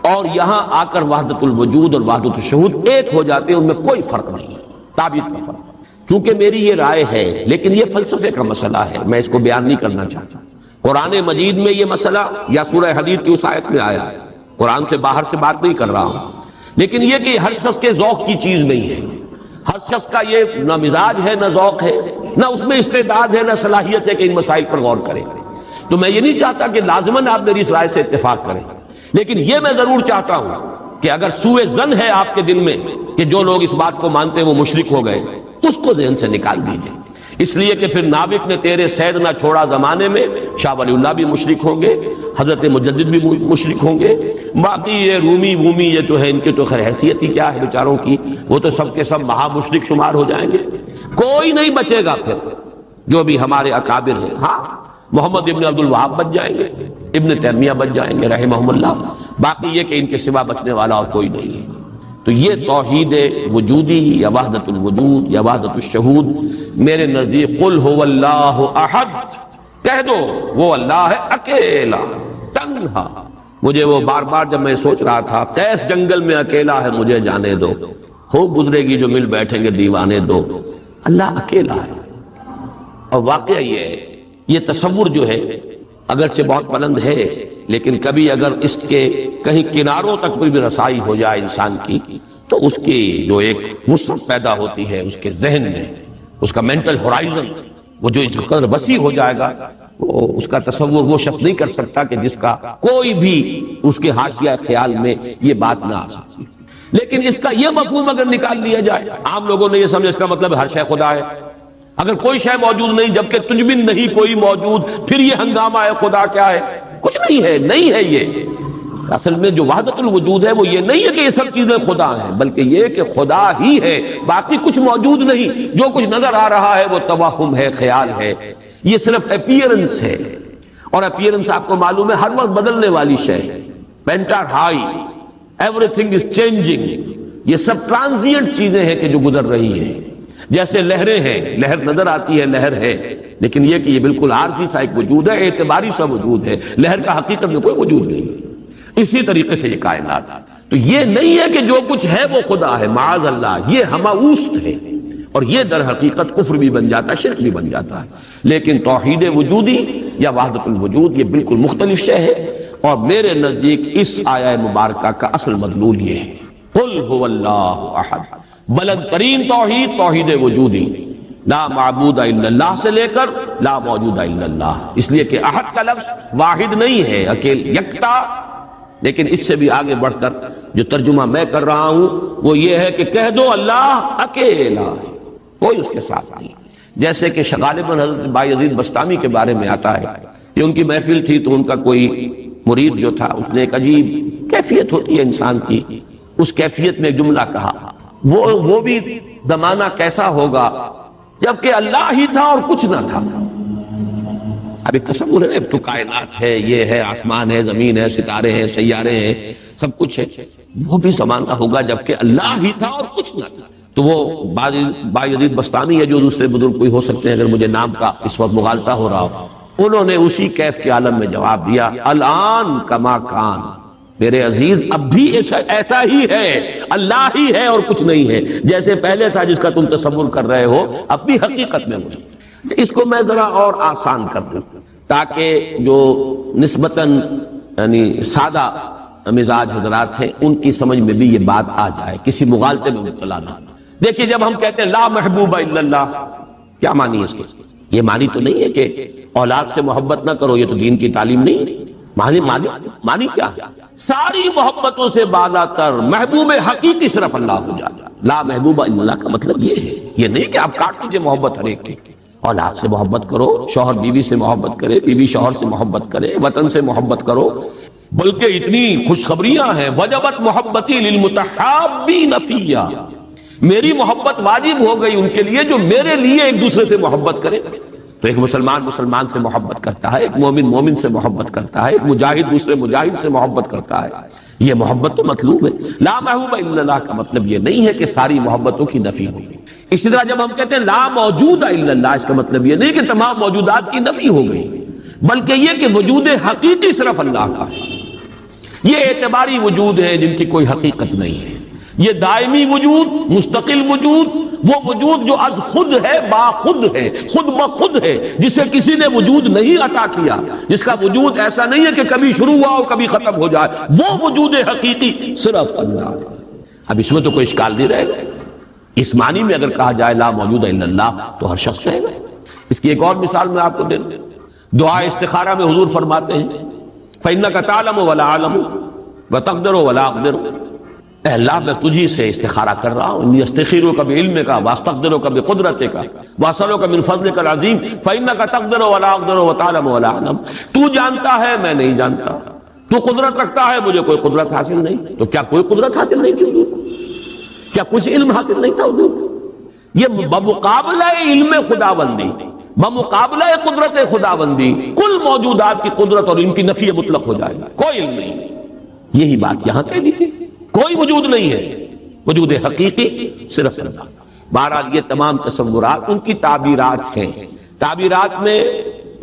اور یہاں آ کر وحدت الوجود اور وحدت الشہود ایک ہو جاتے ہیں، ان میں کوئی فرق نہیں، تعبیر کا فرق۔ کیونکہ میری یہ رائے ہے، لیکن یہ فلسفے کا مسئلہ ہے، میں اس کو بیان نہیں کرنا چاہتا۔ قرآن مجید میں یہ مسئلہ یا سورہ حدید کی اس آیت میں آیا ہے، قرآن سے باہر سے بات نہیں کر رہا ہوں، لیکن یہ کہ ہر شخص کے ذوق کی چیز نہیں ہے، ہر شخص کا یہ نہ مزاج ہے، نہ ذوق ہے، نہ اس میں استعداد ہے، نہ صلاحیت ہے کہ ان مسائل پر غور کرے۔ تو میں یہ نہیں چاہتا کہ لازماً آپ میری اس رائے سے اتفاق کریں، لیکن یہ میں ضرور چاہتا ہوں کہ اگر سوء ظن ہے آپ کے دل میں کہ جو لوگ اس بات کو مانتے ہیں وہ مشرک ہو گئے، اس کو ذہن سے نکال دیجئے، اس لیے کہ پھر نابک نے تیرے سید نہ چھوڑا زمانے میں، شاہ ولی اللہ بھی مشرک ہوں گے، حضرت مجدد بھی مشرک ہوں گے، باقی یہ رومی وومی یہ تو ہے، ان کی تو خیر حیثیت ہی کیا ہے بیچاروں کی، وہ تو سب کے سب مہا مشرک شمار ہو جائیں گے، کوئی نہیں بچے گا پھر جو بھی ہمارے اکابر ہیں۔ ہاں محمد ابن عبد الوہاب بچ جائیں گے، ابن تیمیہ بچ جائیں گے رحمہم اللہ، باقی یہ کہ ان کے سوا بچنے والا اور کوئی نہیں ہے۔ تو یہ توحید وجودی یا وحدت الوجود یا وحدت الشہود میرے نزدیک قل هو اللہ احد، کہہ دو وہ اللہ ہے اکیلا تنہا۔ مجھے وہ بار بار جب میں سوچ رہا تھا قیس جنگل میں اکیلا ہے مجھے جانے دو، ہو گزرے گی جو مل بیٹھیں گے دیوانے دو، اللہ اکیلا ہے۔ اور واقعہ یہ ہے، یہ تصور جو ہے اگرچہ بہت بلند ہے، لیکن کبھی اگر اس کے کہیں کناروں تک بھی رسائی ہو جائے انسان کی تو اس کی جو ایک وسعت پیدا ہوتی ہے اس کے ذہن میں، اس کا مینٹل ہورائزن وہ جو اس قدر وسیع ہو جائے گا، وہ اس کا تصور وہ شخص نہیں کر سکتا کہ جس کا کوئی بھی اس کے حاشیہ خیال میں یہ بات نہ آ سکتی۔ لیکن اس کا یہ مفہوم اگر نکال لیا جائے، عام لوگوں نے یہ سمجھا اس کا مطلب ہر شے خدا ہے، اگر کوئی شے موجود نہیں جبکہ تجھ میں نہیں کوئی موجود، پھر یہ ہنگامہ ہے خدا کیا ہے؟ کچھ نہیں ہے، نہیں ہے۔ یہ اصل میں جو وحدت الوجود ہے وہ یہ نہیں ہے کہ یہ سب چیزیں خدا ہیں، بلکہ یہ کہ خدا ہی ہے، باقی کچھ موجود نہیں، جو کچھ نظر آ رہا ہے وہ توہم ہے، خیال ہے، یہ صرف اپیئرنس ہے، اور اپیئرنس آپ کو معلوم ہے ہر وقت بدلنے والی شے ہے، پینٹا ہائی، ایوری تھنگ از چینجنگ، یہ سب ٹرانزینٹ چیزیں ہیں کہ جو گزر رہی ہیں، جیسے لہریں ہیں، لہر نظر آتی ہے لہر ہے، لیکن یہ کہ یہ بالکل عارضی سا ایک وجود ہے، اعتباری سا وجود ہے، لہر کا حقیقت میں کوئی وجود نہیں۔ اسی طریقے سے یہ کائنات، تو یہ نہیں ہے کہ جو کچھ ہے وہ خدا ہے، معاذ اللہ، یہ ہماوست ہے، اور یہ در حقیقت کفر بھی بن جاتا ہے، شرک بھی بن جاتا ہے۔ لیکن توحید وجودی یا وحدت الوجود یہ بالکل مختلف شے ہے، اور میرے نزدیک اس آیہ مبارکہ کا اصل مدلول یہ ہے، قل هو اللہ احد، بلند ترین توحید توحید وجودی، لا معبود الا اللہ سے لے کر لا موجود الا اللہ، اس لیے کہ احد کا لفظ واحد نہیں ہے، اکیل یکتا، لیکن اس سے بھی آگے بڑھ کر جو ترجمہ میں کر رہا ہوں وہ یہ ہے کہ کہہ دو اللہ اکیلا ہے، کوئی اس کے ساتھ نہیں۔ جیسے کہ غالباً حضرت بایزید بستامی کے بارے میں آتا ہے کہ ان کی محفل تھی تو ان کا کوئی مرید جو تھا اس نے ایک عجیب کیفیت ہوتی ہے انسان کی، اس کیفیت میں ایک جملہ کہا، وہ بھی زمانہ کیسا ہوگا جبکہ اللہ ہی تھا اور کچھ نہ تھا۔ اب ایک تصور ہے، اب تو کائنات ہے، یہ ہے، آسمان ہے، زمین ہے، ستارے ہیں، سیارے ہیں، سب کچھ ہے، وہ بھی زمانہ ہوگا جبکہ اللہ ہی تھا اور کچھ نہ تھا۔ تو وہ بایزید بستامی ہے جو دوسرے بزرگ کوئی ہو سکتے ہیں اگر مجھے نام کا اس وقت مغالطہ ہو رہا ہو، انہوں نے اسی کیف کے عالم میں جواب دیا الان کما کان، میرے عزیز اب بھی ایسا ہی ہے، اللہ ہی ہے اور کچھ نہیں ہے، جیسے پہلے تھا جس کا تم تصور کر رہے ہو اب بھی حقیقت میں وہی۔ اس کو میں ذرا اور آسان کر دوں تاکہ جو نسبتاً یعنی سادہ مزاج حضرات ہیں ان کی سمجھ میں بھی یہ بات آ جائے، کسی مغالطے میں مبتلا نہ۔ دیکھیے جب ہم کہتے ہیں لا محبوب الا اللہ، کیا معنی ہے اس کے؟ یہ معنی تو نہیں ہے کہ اولاد سے محبت نہ کرو، یہ تو دین کی تعلیم نہیں ہے۔ معنی کیا ہے؟ ساری محبتوں سے بالا تر محبوب حقیقی صرف اللہ کو جانا۔ لا محبوب الا اللہ کا مطلب یہ ہے، یہ نہیں کہ آپ کاٹ لیجیے محبت ہر ایک کی۔ اولاد سے محبت کرو، شوہر بیوی سے محبت کرے، بیوی شوہر سے محبت کرے، وطن سے محبت کرو، بلکہ اتنی خوشخبریاں ہیں وجبت محبتی للمتحابین فیہ، میری محبت واجب ہو گئی ان کے لیے جو میرے لیے ایک دوسرے سے محبت کرے۔ تو ایک مسلمان سے محبت کرتا ہے، ایک مومن سے محبت کرتا ہے، ایک مجاہد دوسرے مجاہد سے محبت کرتا ہے، یہ محبت تو مطلوب ہے۔ لا محبوب الا اللہ کا مطلب یہ نہیں ہے کہ ساری محبتوں کی نفی ہوگی۔ اسی طرح جب ہم کہتے ہیں لا موجود الا اللہ، اس کا مطلب یہ نہیں کہ تمام موجودات کی نفی ہو گئی، بلکہ یہ کہ وجود حقیقی صرف اللہ کا ہے۔ یہ اعتباری وجود ہے جن کی کوئی حقیقت نہیں ہے، یہ دائمی وجود، مستقل وجود، وہ وجود جو از خود ہے، با خود ہے، خود بخود ہے، جسے کسی نے وجود نہیں عطا کیا، جس کا وجود ایسا نہیں ہے کہ کبھی شروع ہوا اور کبھی ختم ہو جائے، وہ وجود حقیقی صرف اللہ ہے۔ اب اس میں تو کوئی اشکال نہیں رہے گا، اس معنی میں اگر کہا جائے لا موجود الا اللہ تو ہر شخص رہے گا۔ اس کی ایک اور مثال میں آپ کو دے دوں، دعا استخارہ میں حضور فرماتے ہیں فَإِنَّكَ تَعْلَمُ وَلَا أَعْلَمُ وَتَقْدِرُ وَلَا أَقْدِرُ، اے اللہ میں تجھی سے استخارہ کر رہا ہوں، انی استخیرک بعلمک واستقدرک بقدرتک واسألک من فضلک العظیم فإنک تقدر ولا اقدر وتعلم ولا اعلم، تو جانتا ہے میں نہیں جانتا، تو قدرت رکھتا ہے مجھے کوئی قدرت حاصل نہیں، تو کیا کوئی قدرت حاصل نہیں تھی حضور کو؟ کیا کچھ علم حاصل نہیں تھا حضور کو؟ یہ بمقابلہ علم خداوندی، بمقابلہ قدرت خداوندی کل موجودات کی قدرت اور ان کی نفی مطلق ہو جائے گا، کوئی علم نہیں۔ یہی بات یہاں کہہ دی تھی، کوئی وجود نہیں ہے، وجود حقیقی صرف اللہ۔ بہرحال یہ تمام تصورات ان کی تعبیرات ہیں، تعبیرات میں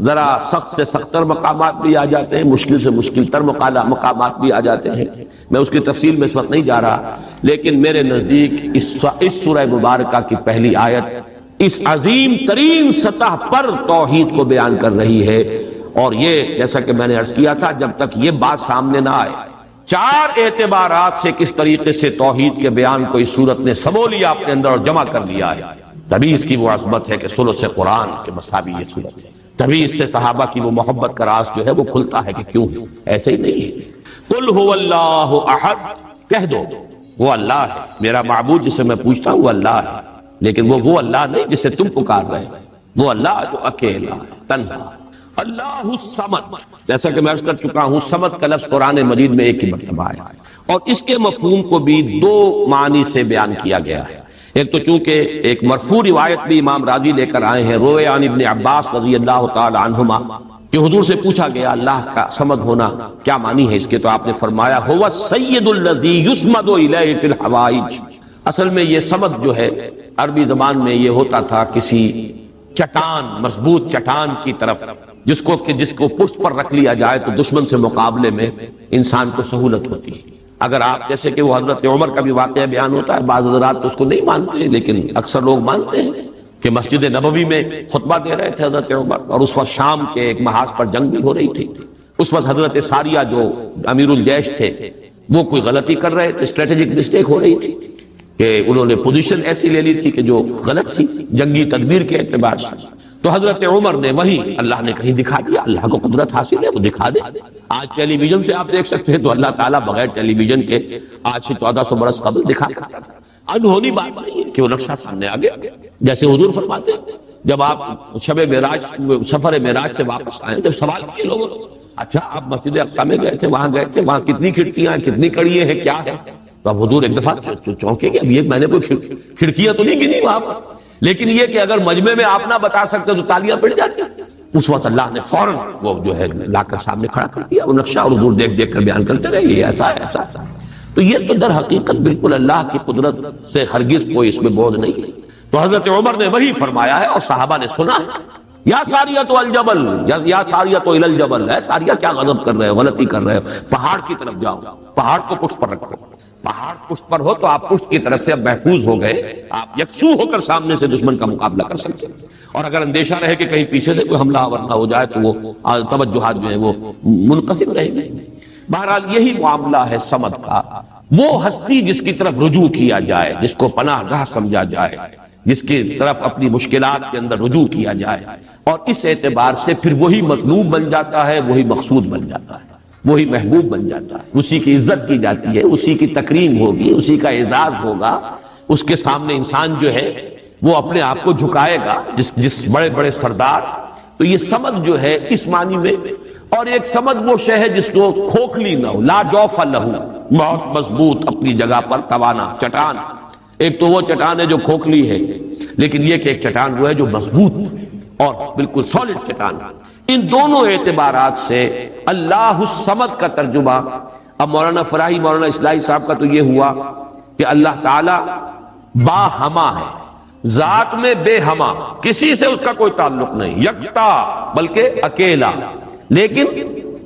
ذرا سخت سے سخت تر مقامات بھی آ جاتے ہیں، مشکل سے مشکل تر مقامات بھی آ جاتے ہیں، میں اس کی تفصیل میں اس وقت نہیں جا رہا، لیکن میرے نزدیک اس سورہ مبارکہ کی پہلی آیت اس عظیم ترین سطح پر توحید کو بیان کر رہی ہے، اور یہ جیسا کہ میں نے عرض کیا تھا جب تک یہ بات سامنے نہ آئے، چار اعتبارات سے کس طریقے سے توحید کے بیان کو اس صورت نے سمو لیا اپنے اندر اور جمع کر لیا ہے، تبھی اس کی وہ عظمت ہے کہ ثلث قرآن کے مساوی یہ صورت ہے، تبھی اس سے صحابہ کی وہ محبت کا راز جو ہے وہ کھلتا ہے کہ کیوں ہے، ایسے ہی نہیں ہے۔ قل هو اللہ احد، کہہ دو وہ اللہ ہے، میرا معبود جسے میں پوچھتا ہوں وہ اللہ ہے، لیکن وہ اللہ نہیں جسے تم پکار رہے ہیں، وہ اللہ جو اکیلا ہے، تنہا۔ اللہ الصمد، جیسا کہ میں عرض کر چکا ہوں صمد کا لفظ قرآن مجید میں ایک ہی مرتبہ آیا ہے، اور اس کے مفہوم کو بھی دو معنی سے بیان کیا گیا ہے۔ ایک تو چونکہ ایک مرفوع روایت بھی امام راضی لے کر آئے ہیں، روے عن ابن عباس رضی اللہ تعالی عنہما، کہ حضور سے پوچھا گیا اللہ کا صمد ہونا کیا معنی ہے اس کے، تو آپ نے فرمایا هو السید الذی یصمد الیہ فی الحوائج، اصل میں یہ صمد جو ہے عربی زبان میں یہ ہوتا تھا کسی چٹان، مضبوط چٹان کی طرف جس کو پشت پر رکھ لیا جائے تو دشمن سے مقابلے میں انسان کو سہولت ہوتی ہے۔ اگر آپ جیسے کہ وہ حضرت عمر کا بھی واقعہ بیان ہوتا ہے، بعض حضرات تو اس کو نہیں مانتے لیکن اکثر لوگ مانتے ہیں کہ مسجد نبوی میں خطبہ دے رہے تھے حضرت عمر، اور اس وقت شام کے ایک محاذ پر جنگ بھی ہو رہی تھی، اس وقت حضرت ساریہ جو امیر الجیش تھے وہ کوئی غلطی کر رہے تھے، اسٹریٹجک مسٹیک ہو رہی تھی کہ انہوں نے پوزیشن ایسی لے لی تھی کہ جو غلط تھی جنگی تدبیر کے اعتبار سے، تو حضرت عمر نے وہی اللہ نے کہیں دکھا دیا، اللہ کو قدرت حاصل ہے وہ دکھا دے۔ آج ٹیلی ویژن سے آپ دیکھ سکتے ہیں تو اللہ تعالیٰ بغیر ٹیلی ویژن کے آج سے 1400 برس قبل دکھا سکتا تھا، انہونی بات نہیں ہے کہ وہ نقشہ سامنے آ گیا، جیسے حضور فرماتے ہیں جب آپ سفر معراج سے واپس آئے، جب سوال کیے لوگوں نے اچھا آپ مسجد اقصی میں گئے تھے، وہاں گئے تھے، وہاں کتنی کھڑکیاں ہیں، کتنی کڑیاں ہیں، کیا ہے، تو اب حضور ایک دفعہ چونکے کہ اب یہ میں نے کوئی کھڑکیاں تو نہیں گنی وہاں پر، لیکن یہ کہ اگر مجمع میں آپ نہ بتا سکتے تو تالیاں پڑ جاتی، اس وقت اللہ نے فوراً وہ جو ہے لا کر سامنے کھڑا کر دیا وہ نقشہ، اور حضور دیکھ دیکھ کر بیان کرتے رہے یہ ایسا ہے ایسا ایسا۔ تو یہ تو در حقیقت بالکل اللہ کی قدرت سے ہرگز کوئی اس میں بودھ نہیں ہے۔ تو حضرت عمر نے وہی فرمایا ہے اور صحابہ نے سنا، یا ساریۃ الجبل، یا ساریۃ الی الجبل، ہے ساریہ کیا غضب کر رہے ہو، غلطی کر رہے ہو، پہاڑ کی طرف جاؤ، پہاڑ کو پشت پر رکھو، پہاڑ پشت پر ہو تو آپ پشت کی طرف سے اب محفوظ ہو گئے، آپ یکسو ہو کر سامنے سے دشمن کا مقابلہ کر سکتے ہیں، اور اگر اندیشہ رہے کہ کہیں پیچھے سے کوئی حملہ آور نہ ہو جائے تو وہ توجہات جو ہیں وہ منقسم رہیں گے۔ بہرحال یہی معاملہ ہے صمد کا، وہ ہستی جس کی طرف رجوع کیا جائے، جس کو پناہ گاہ سمجھا جائے، جس کی طرف اپنی مشکلات کے اندر رجوع کیا جائے، اور اس اعتبار سے پھر وہی مطلوب بن جاتا ہے، وہی مقصود بن جاتا ہے، وہی محبوب بن جاتا ہے، اسی کی عزت کی جاتی ہے، اسی کی تکریم ہوگی، اسی کا اعزاز ہوگا، اس کے سامنے انسان جو ہے وہ اپنے آپ کو جھکائے گا، جس بڑے بڑے سردار۔ تو یہ سمد جو ہے اس معنی میں، اور ایک سمد وہ شے ہے جس کو کھوکھلی نہ ہو، لا جوف لہو، بہت مضبوط اپنی جگہ پر توانا چٹان۔ ایک تو وہ چٹان ہے جو کھوکھلی ہے، لیکن یہ کہ ایک چٹان وہ ہے جو مضبوط اور بالکل سالڈ چٹان۔ ان دونوں اعتبارات سے اللہ الصمد کا ترجمہ اب مولانا فراہی، مولانا اصلاحی صاحب کا تو یہ ہوا کہ اللہ تعالی با ہما ہے، ذات میں بے ہما، کسی سے اس کا کوئی تعلق نہیں، یکتا بلکہ اکیلا۔ لیکن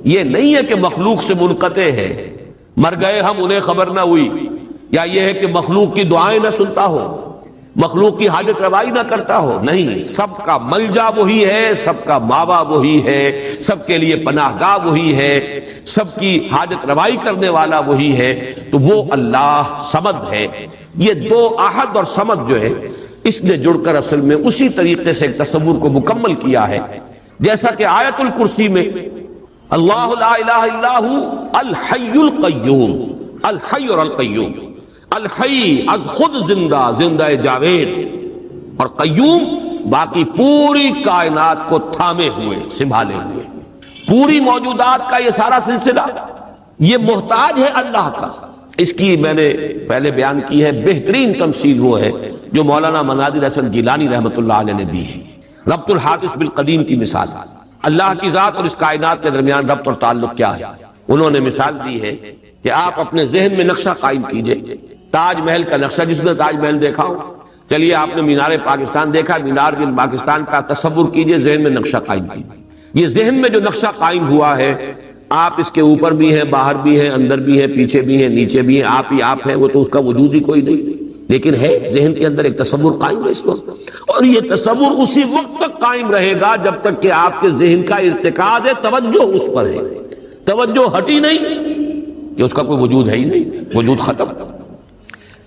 یہ نہیں ہے کہ مخلوق سے منقطع ہے، مر گئے ہم انہیں خبر نہ ہوئی، یا یہ ہے کہ مخلوق کی دعائیں نہ سنتا ہو، مخلوق کی حاجت روائی نہ کرتا ہو، نہیں، سب کا ملجا وہی ہے، سب کا ماوا وہی ہے، سب کے لیے پناہ گاہ وہی ہے، سب کی حاجت روائی کرنے والا وہی ہے، تو وہ اللہ صمد ہے۔ یہ دو احد اور صمد جو ہے اس نے جڑ کر اصل میں اسی طریقے سے ایک تصور کو مکمل کیا ہے، جیسا کہ آیت الکرسی میں اللہ لا الہ الا ہو الحی القیوم، الحی اور القیوم، الحی از خود زندہ، زندہ جاوید، اور قیوم باقی پوری کائنات کو تھامے ہوئے، سنبھالے ہوئے، پوری موجودات کا یہ سارا سلسلہ یہ محتاج ہے اللہ کا۔ اس کی میں نے پہلے بیان کی ہے، بہترین تمثیل وہ ہے جو مولانا مناظر حسن گیلانی رحمۃ اللہ علیہ نے دی ہے، ربط الحادث بالقدیم کی مثال۔ اللہ کی ذات اور اس کائنات کے درمیان ربط اور تعلق کیا ہے؟ انہوں نے مثال دی ہے کہ آپ اپنے ذہن میں نقشہ قائم کیجئے، تاج محل کا نقشہ، جس نے تاج محل دیکھا ہو، چلیے آپ نے مینار پاکستان دیکھا، مینار بن پاکستان کا تصور کیجئے، ذہن میں نقشہ قائم کیجئے۔ یہ ذہن میں جو نقشہ قائم ہوا ہے، آپ اس کے اوپر بھی ہیں، باہر بھی ہیں، اندر بھی ہیں، پیچھے بھی ہیں، نیچے بھی ہیں، آپ ہی آپ ہیں، وہ تو اس کا وجود ہی کوئی نہیں، لیکن ہے ذہن کے اندر ایک تصور قائم ہے اس وقت، اور یہ تصور اسی وقت تک قائم رہے گا جب تک کہ آپ کے ذہن کا ارتکاز ہے، توجہ اس پر ہے، توجہ ہٹی نہیں کہ اس کا کوئی وجود ہے ہی نہیں، وجود ختم۔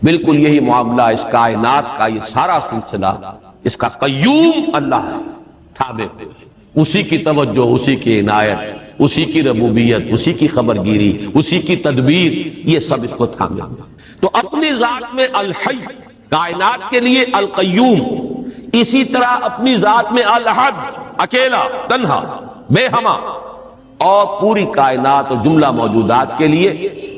بالکل یہی معاملہ اس کائنات کا، یہ سارا سلسلہ اس کا قیوم اللہ ہے، تھامے ہوئے، اسی کی توجہ، اسی کی عنایت، اسی کی ربوبیت، اسی کی خبرگیری، اسی کی تدبیر، یہ سب اس کو تھامے ہوئے۔ تو اپنی ذات میں الحی، کائنات کے لیے القیوم، اسی طرح اپنی ذات میں الاحد، اکیلا، تنہا، بے ہما، اور پوری کائنات اور جملہ موجودات کے لیے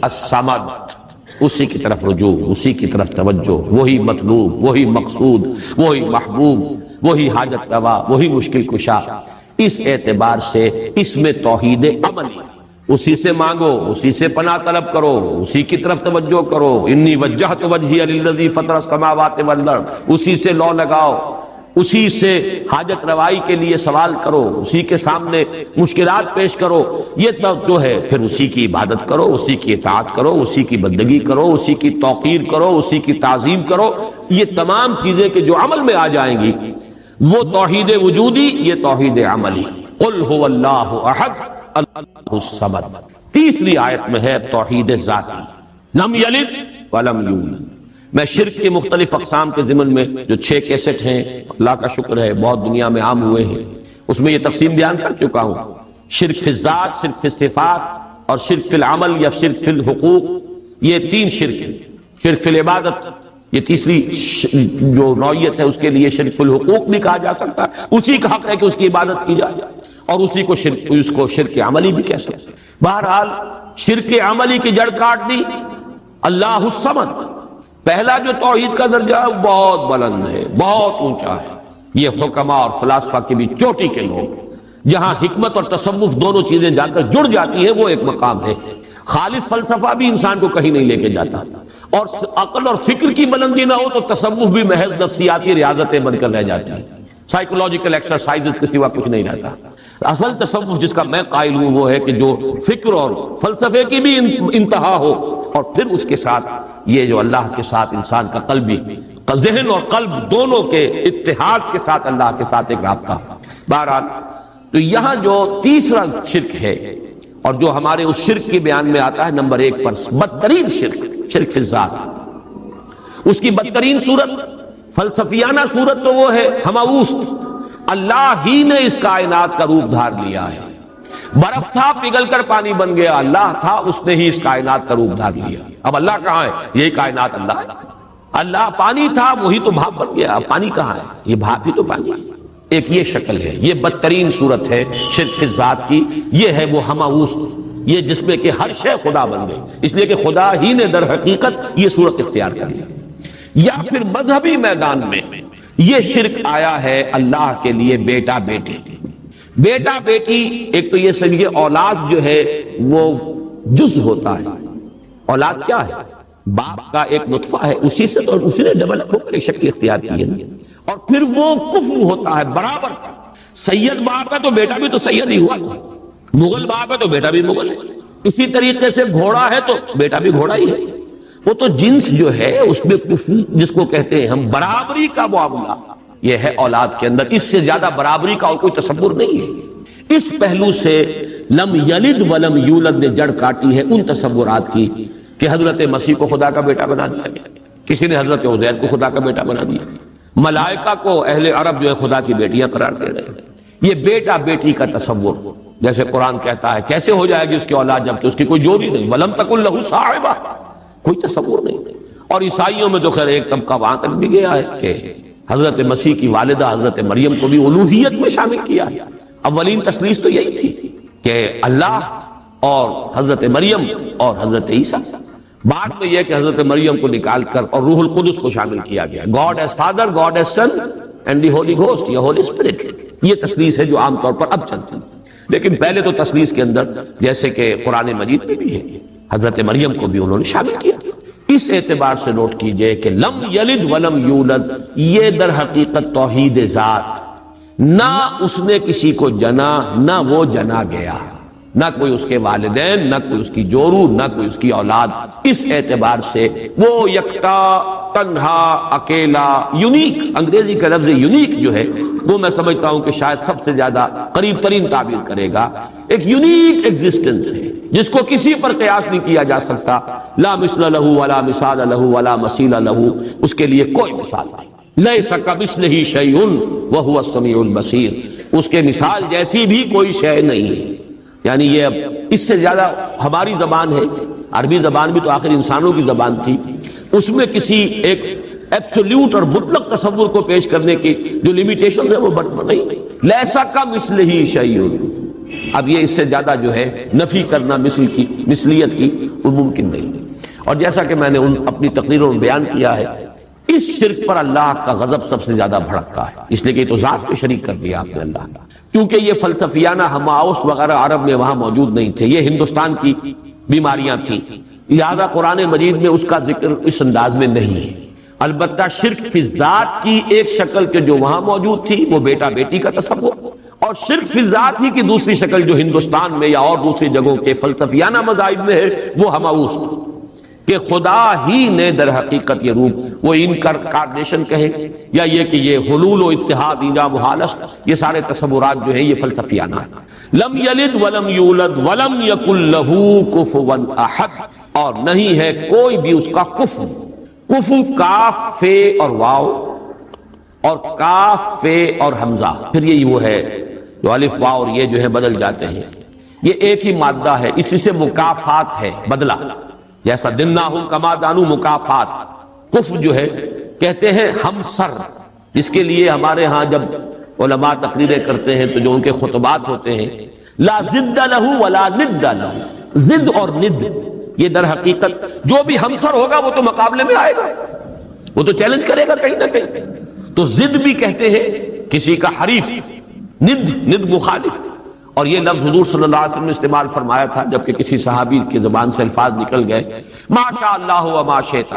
الصمد، اسی کی طرف رجوع، اسی کی طرف توجہ، وہی مطلوب، وہی مقصود، وہی محبوب، وہی حاجت روا، وہی مشکل کشا۔ اس اعتبار سے اس میں توحید عملی، اسی سے مانگو، اسی سے پناہ طلب کرو، اسی کی طرف توجہ کرو، انی وجہت وجہی للذی فطر السماوات والارض، اسی سے لو لگاؤ، اسی سے حاجت روائی کے لیے سوال کرو، اسی کے سامنے مشکلات پیش کرو، یہ جو ہے پھر اسی کی عبادت کرو، اسی کی اطاعت کرو، اسی کی بندگی کرو، اسی کی توقیر کرو، اسی کی تعظیم کرو۔ یہ تمام چیزیں کہ جو عمل میں آ جائیں گی، وہ توحید وجودی، یہ توحید عملی۔ قل هو اللہ احد اللہ الصمد۔ تیسری آیت میں ہے توحید ذاتی، لم یلد ولم یولد۔ میں شرک کی مختلف اقسام کے ضمن میں جو 6 کیسٹ ہیں، اللہ کا شکر ہے بہت دنیا میں عام ہوئے ہیں، اس میں یہ تقسیم بیان کر چکا ہوں، شرک فی الذات، شرک فی الصفات، اور شرک فی العمل یا شرک فی الحقوق، یہ 3 شرک ہیں۔ شرک فی العبادت، یہ تیسری جو نوعیت ہے، اس کے لیے شرک فی الحقوق بھی کہا جا سکتا ہے، اسی کا حق ہے کہ اس کی عبادت کی جائے، اور اسی کو شرک عملی بھی کہہ سکتے ہیں۔ بہرحال شرک عملی کی جڑ کاٹ دی اللہ الصمد۔ پہلا جو توحید کا درجہ ہے وہ بہت بلند ہے، بہت اونچا ہے، یہ حکماء اور فلاسفہ کی بھی چوٹی کے لوگ جہاں حکمت اور تصوف دونوں چیزیں جا کر جڑ جاتی ہیں وہ ایک مقام ہے۔ خالص فلسفہ بھی انسان کو کہیں نہیں لے کے جاتا، اور عقل اور فکر کی بلندی نہ ہو تو تصوف بھی محض نفسیاتی ریاضتیں بن کر رہ جاتی ہیں، سائیکولوجیکل ایکسرسائزز کے سوا کچھ نہیں رہتا۔ اصل تصوف جس کا میں قائل ہوں وہ ہے کہ جو فکر اور فلسفے کی بھی انتہا ہو، اور پھر اس کے ساتھ یہ جو اللہ کے ساتھ انسان کا قلبی ذہن اور قلب دونوں کے اتحاد کے ساتھ اللہ کے ساتھ ایک رابطہ۔ بہرحال تو یہاں جو تیسرا شرک ہے اور جو ہمارے اس شرک کے بیان میں آتا ہے نمبر 1 پر، بدترین شرک، شرک فی الذات، اس کی بدترین صورت، فلسفیانہ صورت تو وہ ہے ہماؤس، اللہ ہی نے اس کائنات کا روپ دھار لیا ہے۔ برف تھا پگھل کر پانی بن گیا، اللہ تھا اس نے ہی اس کائنات کا روپ دھار لیا۔ اب اللہ کہاں ہے؟ یہی کائنات اللہ ہے۔ اللہ پانی تھا وہی تو بھاپ بن گیا، اب پانی کہاں ہے؟ یہ بھاپ ہی تو پانی ہے۔ ایک یہ شکل ہے، یہ بدترین صورت ہے شرک فی الذات کی، یہ ہے وہ ہماؤس، یہ جس میں کہ ہر شے خدا بن گئی، اس لیے کہ خدا ہی نے در حقیقت یہ صورت اختیار کر لی۔ یا پھر مذہبی میدان میں یہ شرک آیا ہے اللہ کے لیے بیٹا بیٹی۔ بیٹا بیٹی ایک تو یہ سمجھے اولاد جو ہے وہ جز ہوتا ہے۔ اولاد کیا ہے؟ باپ کا ایک نطفہ ہے، اسی سے تو اسی نے ڈیولپ ہو کر ایک شکل اختیار کی ہے، اور پھر وہ کفو ہوتا ہے برابر کا۔ سید باپ ہے تو بیٹا بھی تو سید ہی ہوا، مغل باپ ہے تو بیٹا بھی مغل ہے، اسی طریقے سے گھوڑا ہے تو بیٹا بھی گھوڑا ہی ہے۔ وہ تو جنس جو ہے اس میں کفو جس کو کہتے ہیں ہم، برابری کا معاملہ یہ ہے اولاد کے اندر، اس سے زیادہ برابری کا اور کوئی تصور نہیں ہے۔ اس پہلو سے لم یلد ولم یولد نے جڑ کاٹی ہے ان تصورات کی کہ حضرت مسیح کو خدا کا بیٹا بنا دیا گیا، کسی نے حضرت عزیر کو خدا کا بیٹا بنا دیا، ملائکہ کو اہل عرب جو ہے خدا کی بیٹیاں قرار دے رہے ہیں۔ یہ بیٹا بیٹی کا تصور، جیسے قرآن کہتا ہے کیسے ہو جائے گی اس کی اولاد جبکہ اس کی کوئی جوڑی نہیں، ولم تکن لہ صاحبہ، کوئی تصور نہیں۔ اور عیسائیوں میں تو خیر ایک طبقہ وہاں تک بھی گیا ہے کہ حضرت مسیح کی والدہ حضرت مریم کو بھی الوہیت میں شامل کیا ہے۔ اولین تثلیث تو یہی تھی کہ اللہ اور حضرت مریم اور حضرت عیسیٰ، بعد میں یہ کہ حضرت مریم کو نکال کر اور روح القدس کو شامل کیا گیا، God is father, God is son and the Holy Ghost یا ہولی اسپرٹ۔ یہ تثلیث ہے جو عام طور پر اب چلتی ہے، لیکن پہلے تو تثلیث کے اندر جیسے کہ قرآن مجید میں بھی ہے حضرت مریم کو بھی انہوں نے شامل کیا۔ اس اعتبار سے نوٹ کیجئے کہ لم یلد ولم یولد یہ در حقیقت توحید ذات، نہ اس نے کسی کو جنا نہ وہ جنا گیا، نہ کوئی اس کے والدین، نہ کوئی اس کی جورو، نہ کوئی اس کی اولاد۔ اس اعتبار سے وہ یکتا، تنہا، اکیلا، یونیک، انگریزی کا لفظ یونیک جو ہے وہ میں سمجھتا ہوں کہ شاید سب سے زیادہ قریب ترین تعبیر کرے گا، ایک یونیک ایگزسٹنس ہے جس کو کسی پر قیاس نہیں کیا جا سکتا، لا مثل لہ ولا مثال لہ ولا مثیل لہ، اس کے لیے کوئی مثال نہیں، لیس کمثلہ شیء وہو السمیع البصیر، اس کے مثال جیسی بھی کوئی شے نہیں ہے۔ یعنی یہ اب اس سے زیادہ ہماری زبان ہے، عربی زبان بھی تو آخر انسانوں کی زبان تھی، اس میں کسی ایک ایبسولوٹ اور مطلق تصور کو پیش کرنے کی جو لیمیٹیشن ہے وہ نہیں، لیسا کا مثلہ شیء، اب یہ اس سے زیادہ جو ہے نفی کرنا مثلیت کی وہ ممکن نہیں۔ اور جیسا کہ میں نے اپنی تقریروں میں بیان کیا ہے، اس شرک پر اللہ کا غضب سب سے زیادہ بھڑکتا ہے، اس لیے کہ تو ذات کو شریک کر دیا آپ نے اللہ کا، کیونکہ یہ فلسفیانہ ہماؤس وغیرہ عرب میں وہاں موجود نہیں تھے، یہ ہندوستان کی بیماریاں تھیں، لہذا قرآن مجید میں اس کا ذکر اس انداز میں نہیں ہے۔ البتہ شرک فی ذات کی ایک شکل کے جو وہاں موجود تھی وہ بیٹا بیٹی کا تصور، اور شرک فی ذات ہی کی دوسری شکل جو ہندوستان میں یا اور دوسری جگہوں کے فلسفیانہ مذاہب میں ہے وہ ہماؤس کہ خدا ہی نے در حقیقت یہ روپ، وہ انکارنیشن کہیں یا یہ کہ یہ حلول و اتحاد ایجا محالس، یہ سارے تصورات جو ہیں یہ فلسفیانہ ہیں۔ لم یلد ولم یولد ولم یکن لہ کفوا احد، اور نہیں ہے کوئی بھی اس کا کفو، کفو کاف فے اور واو اور کاف فے اور حمزہ، پھر یہ وہ ہے جو الف واو اور یہ جو ہے بدل جاتے ہیں، یہ ایک ہی مادہ ہے، اسی سے مکافات ہے بدلہ، جیسا دناہم کما دانو مکافات۔ کف جو ہے کہتے ہیں ہم سر، اس کے لیے ہمارے ہاں جب علماء تقریریں کرتے ہیں تو جو ان کے خطبات ہوتے ہیں، لا ضد لہ ولا ند لہ، ضد اور ند، یہ در حقیقت جو بھی ہمسر ہوگا وہ تو مقابلے میں آئے گا، وہ تو چیلنج کرے گا کہیں نہ کہیں، تو ضد بھی کہتے ہیں کسی کا حریف، ند مخالف۔ اور یہ لفظ حضور صلی اللہ علیہ وسلم نے استعمال فرمایا تھا جبکہ کسی صحابی کی زبان سے الفاظ نکل گئے ما شاء اللہ و ما شئت،